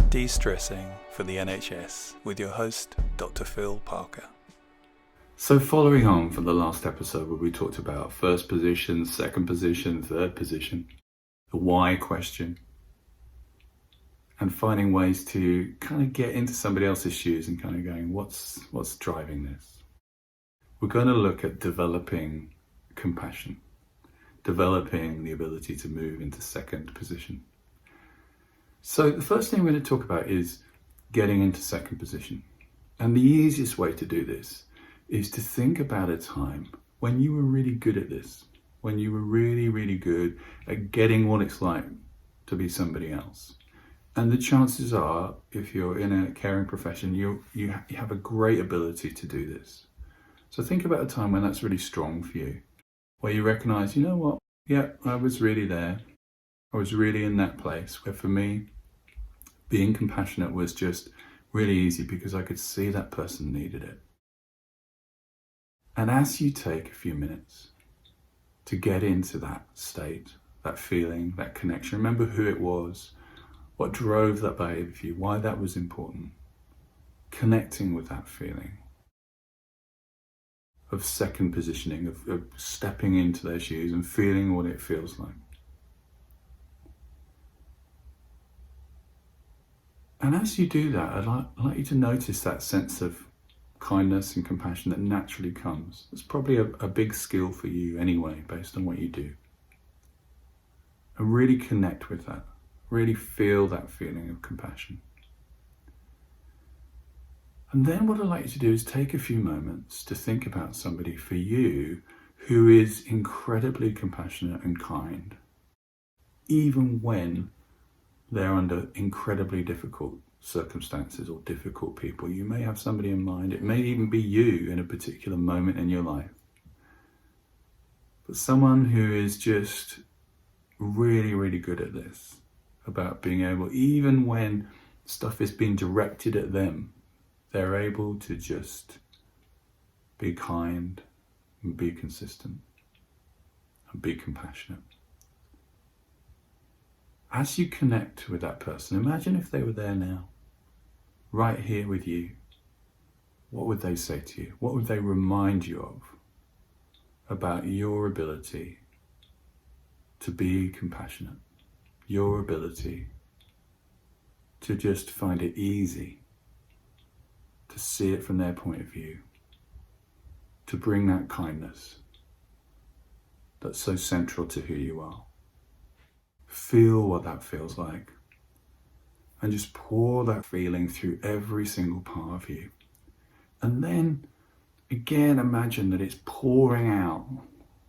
De-stressing for the NHS with your host, Dr. Phil Parker. So following on from the last episode where we talked about first position, second position, third position, the why question, and finding ways to kind of get into somebody else's shoes and kind of going, what's driving this? We're going to look at developing compassion, developing the ability to move into second position. So the first thing we're going to talk about is getting into second position. And the easiest way to do this is to think about a time when you were really good at this, when you were really, really good at getting what it's like to be somebody else. And the chances are, if you're in a caring profession, you have a great ability to do this. So think about a time when that's really strong for you, where you recognize, you know what, yeah, I was really there. I was really in that place where for me, being compassionate was just really easy because I could see that person needed it. And as you take a few minutes to get into that state, that feeling, that connection, remember who it was, what drove that behavior for you, why that was important, connecting with that feeling of second positioning, of stepping into their shoes and feeling what it feels like. And as you do that, I'd like you to notice that sense of kindness and compassion that naturally comes. It's probably a big skill for you anyway, based on what you do. And really connect with that. Really feel that feeling of compassion. And then what I'd like you to do is take a few moments to think about somebody for you who is incredibly compassionate and kind, even when they're under incredibly difficult circumstances or difficult people. You may have somebody in mind. It may even be you in a particular moment in your life. But someone who is just really, really good at this, about being able, even when stuff is being directed at them, they're able to just be kind and be consistent and be compassionate. As you connect with that person, imagine if they were there now, right here with you. What would they say to you? What would they remind you of about your ability to be compassionate? Your ability to just find it easy, to see it from their point of view, to bring that kindness that's so central to who you are. Feel what that feels like and just pour that feeling through every single part of you. And then again, imagine that it's pouring out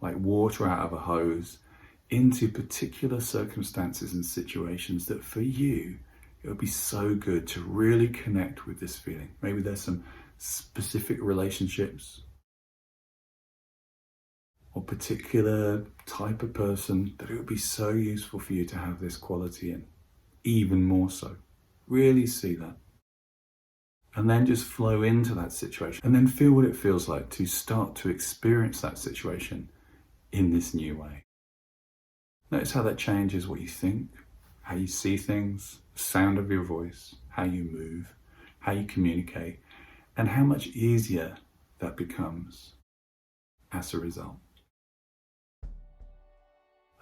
like water out of a hose into particular circumstances and situations that for you, it would be so good to really connect with this feeling. Maybe there's some specific relationships or particular type of person that it would be so useful for you to have this quality in, even more so. Really see that. And then just flow into that situation and then feel what it feels like to start to experience that situation in this new way. Notice how that changes what you think, how you see things, the sound of your voice, how you move, how you communicate, and how much easier that becomes as a result.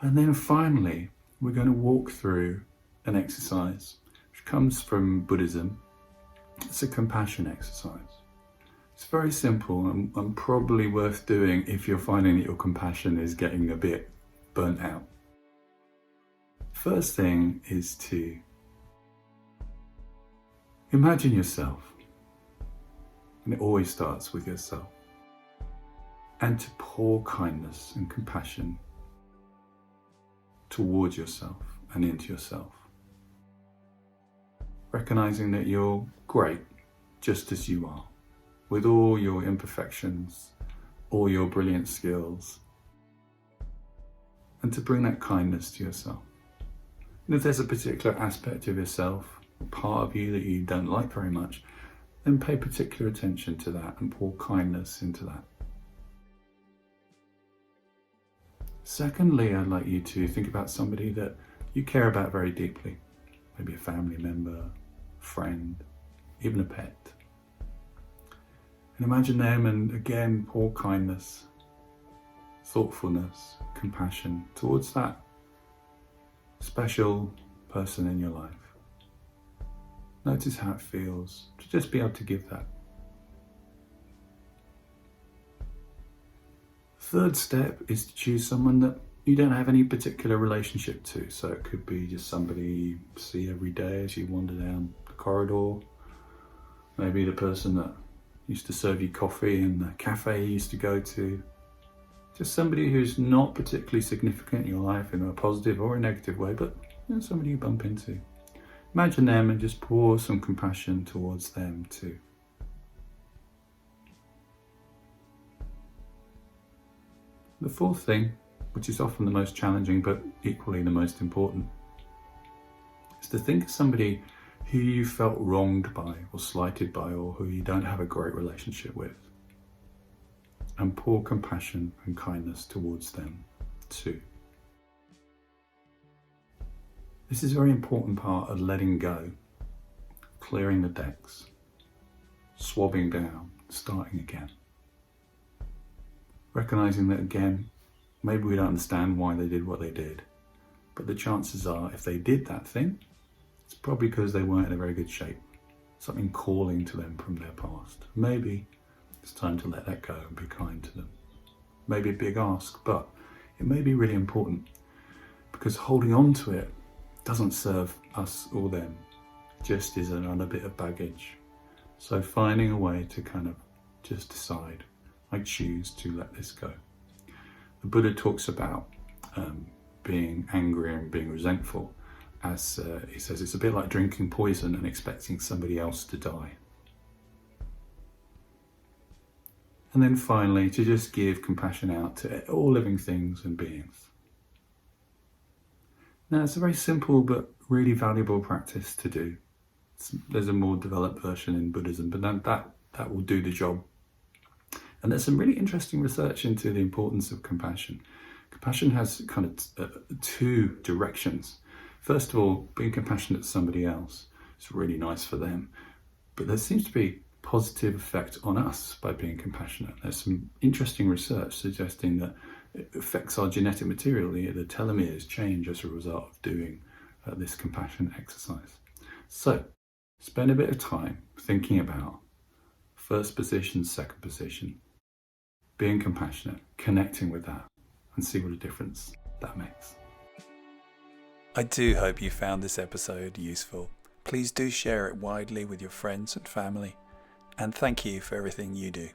And then finally, we're going to walk through an exercise which comes from Buddhism. It's a compassion exercise. It's very simple and probably worth doing if you're finding that your compassion is getting a bit burnt out. First thing is to imagine yourself, and it always starts with yourself, and to pour kindness and compassion towards yourself and into yourself. Recognizing that you're great just as you are, with all your imperfections, all your brilliant skills, and to bring that kindness to yourself. And if there's a particular aspect of yourself, part of you that you don't like very much, then pay particular attention to that and pour kindness into that. Secondly, I'd like you to think about somebody that you care about very deeply, maybe a family member, friend, even a pet. And imagine them and again pour kindness, thoughtfulness, compassion towards that special person in your life. Notice how it feels to just be able to give that. Third step is to choose someone that you don't have any particular relationship to. So it could be just somebody you see every day as you wander down the corridor. Maybe the person that used to serve you coffee in the cafe you used to go to. Just somebody who's not particularly significant in your life in a positive or a negative way, but somebody you bump into. Imagine them and just pour some compassion towards them too. The fourth thing, which is often the most challenging but equally the most important, is to think of somebody who you felt wronged by or slighted by or who you don't have a great relationship with, and pour compassion and kindness towards them too. This is a very important part of letting go, clearing the decks, swabbing down, starting again. Recognizing that again, maybe we don't understand why they did what they did, but the chances are if they did that thing, it's probably because they weren't in a very good shape. Something calling to them from their past. Maybe it's time to let that go and be kind to them. Maybe a big ask, but it may be really important because holding on to it doesn't serve us or them, just is another bit of baggage. So finding a way to kind of just decide, I choose to let this go. The Buddha talks about being angry and being resentful as he says it's a bit like drinking poison and expecting somebody else to die. And then finally, to just give compassion out to all living things and beings. Now, it's a very simple but really valuable practice to do. There's a more developed version in Buddhism, but that will do the job. And there's some really interesting research into the importance of compassion. Compassion has kind of two directions. First of all, being compassionate to somebody else is really nice for them. But there seems to be positive effect on us by being compassionate. There's some interesting research suggesting that it affects our genetic material. The telomeres change as a result of doing this compassion exercise. So spend a bit of time thinking about first position, second position, being compassionate, connecting with that, and see what a difference that makes. I do hope you found this episode useful. Please do share it widely with your friends and family. And thank you for everything you do.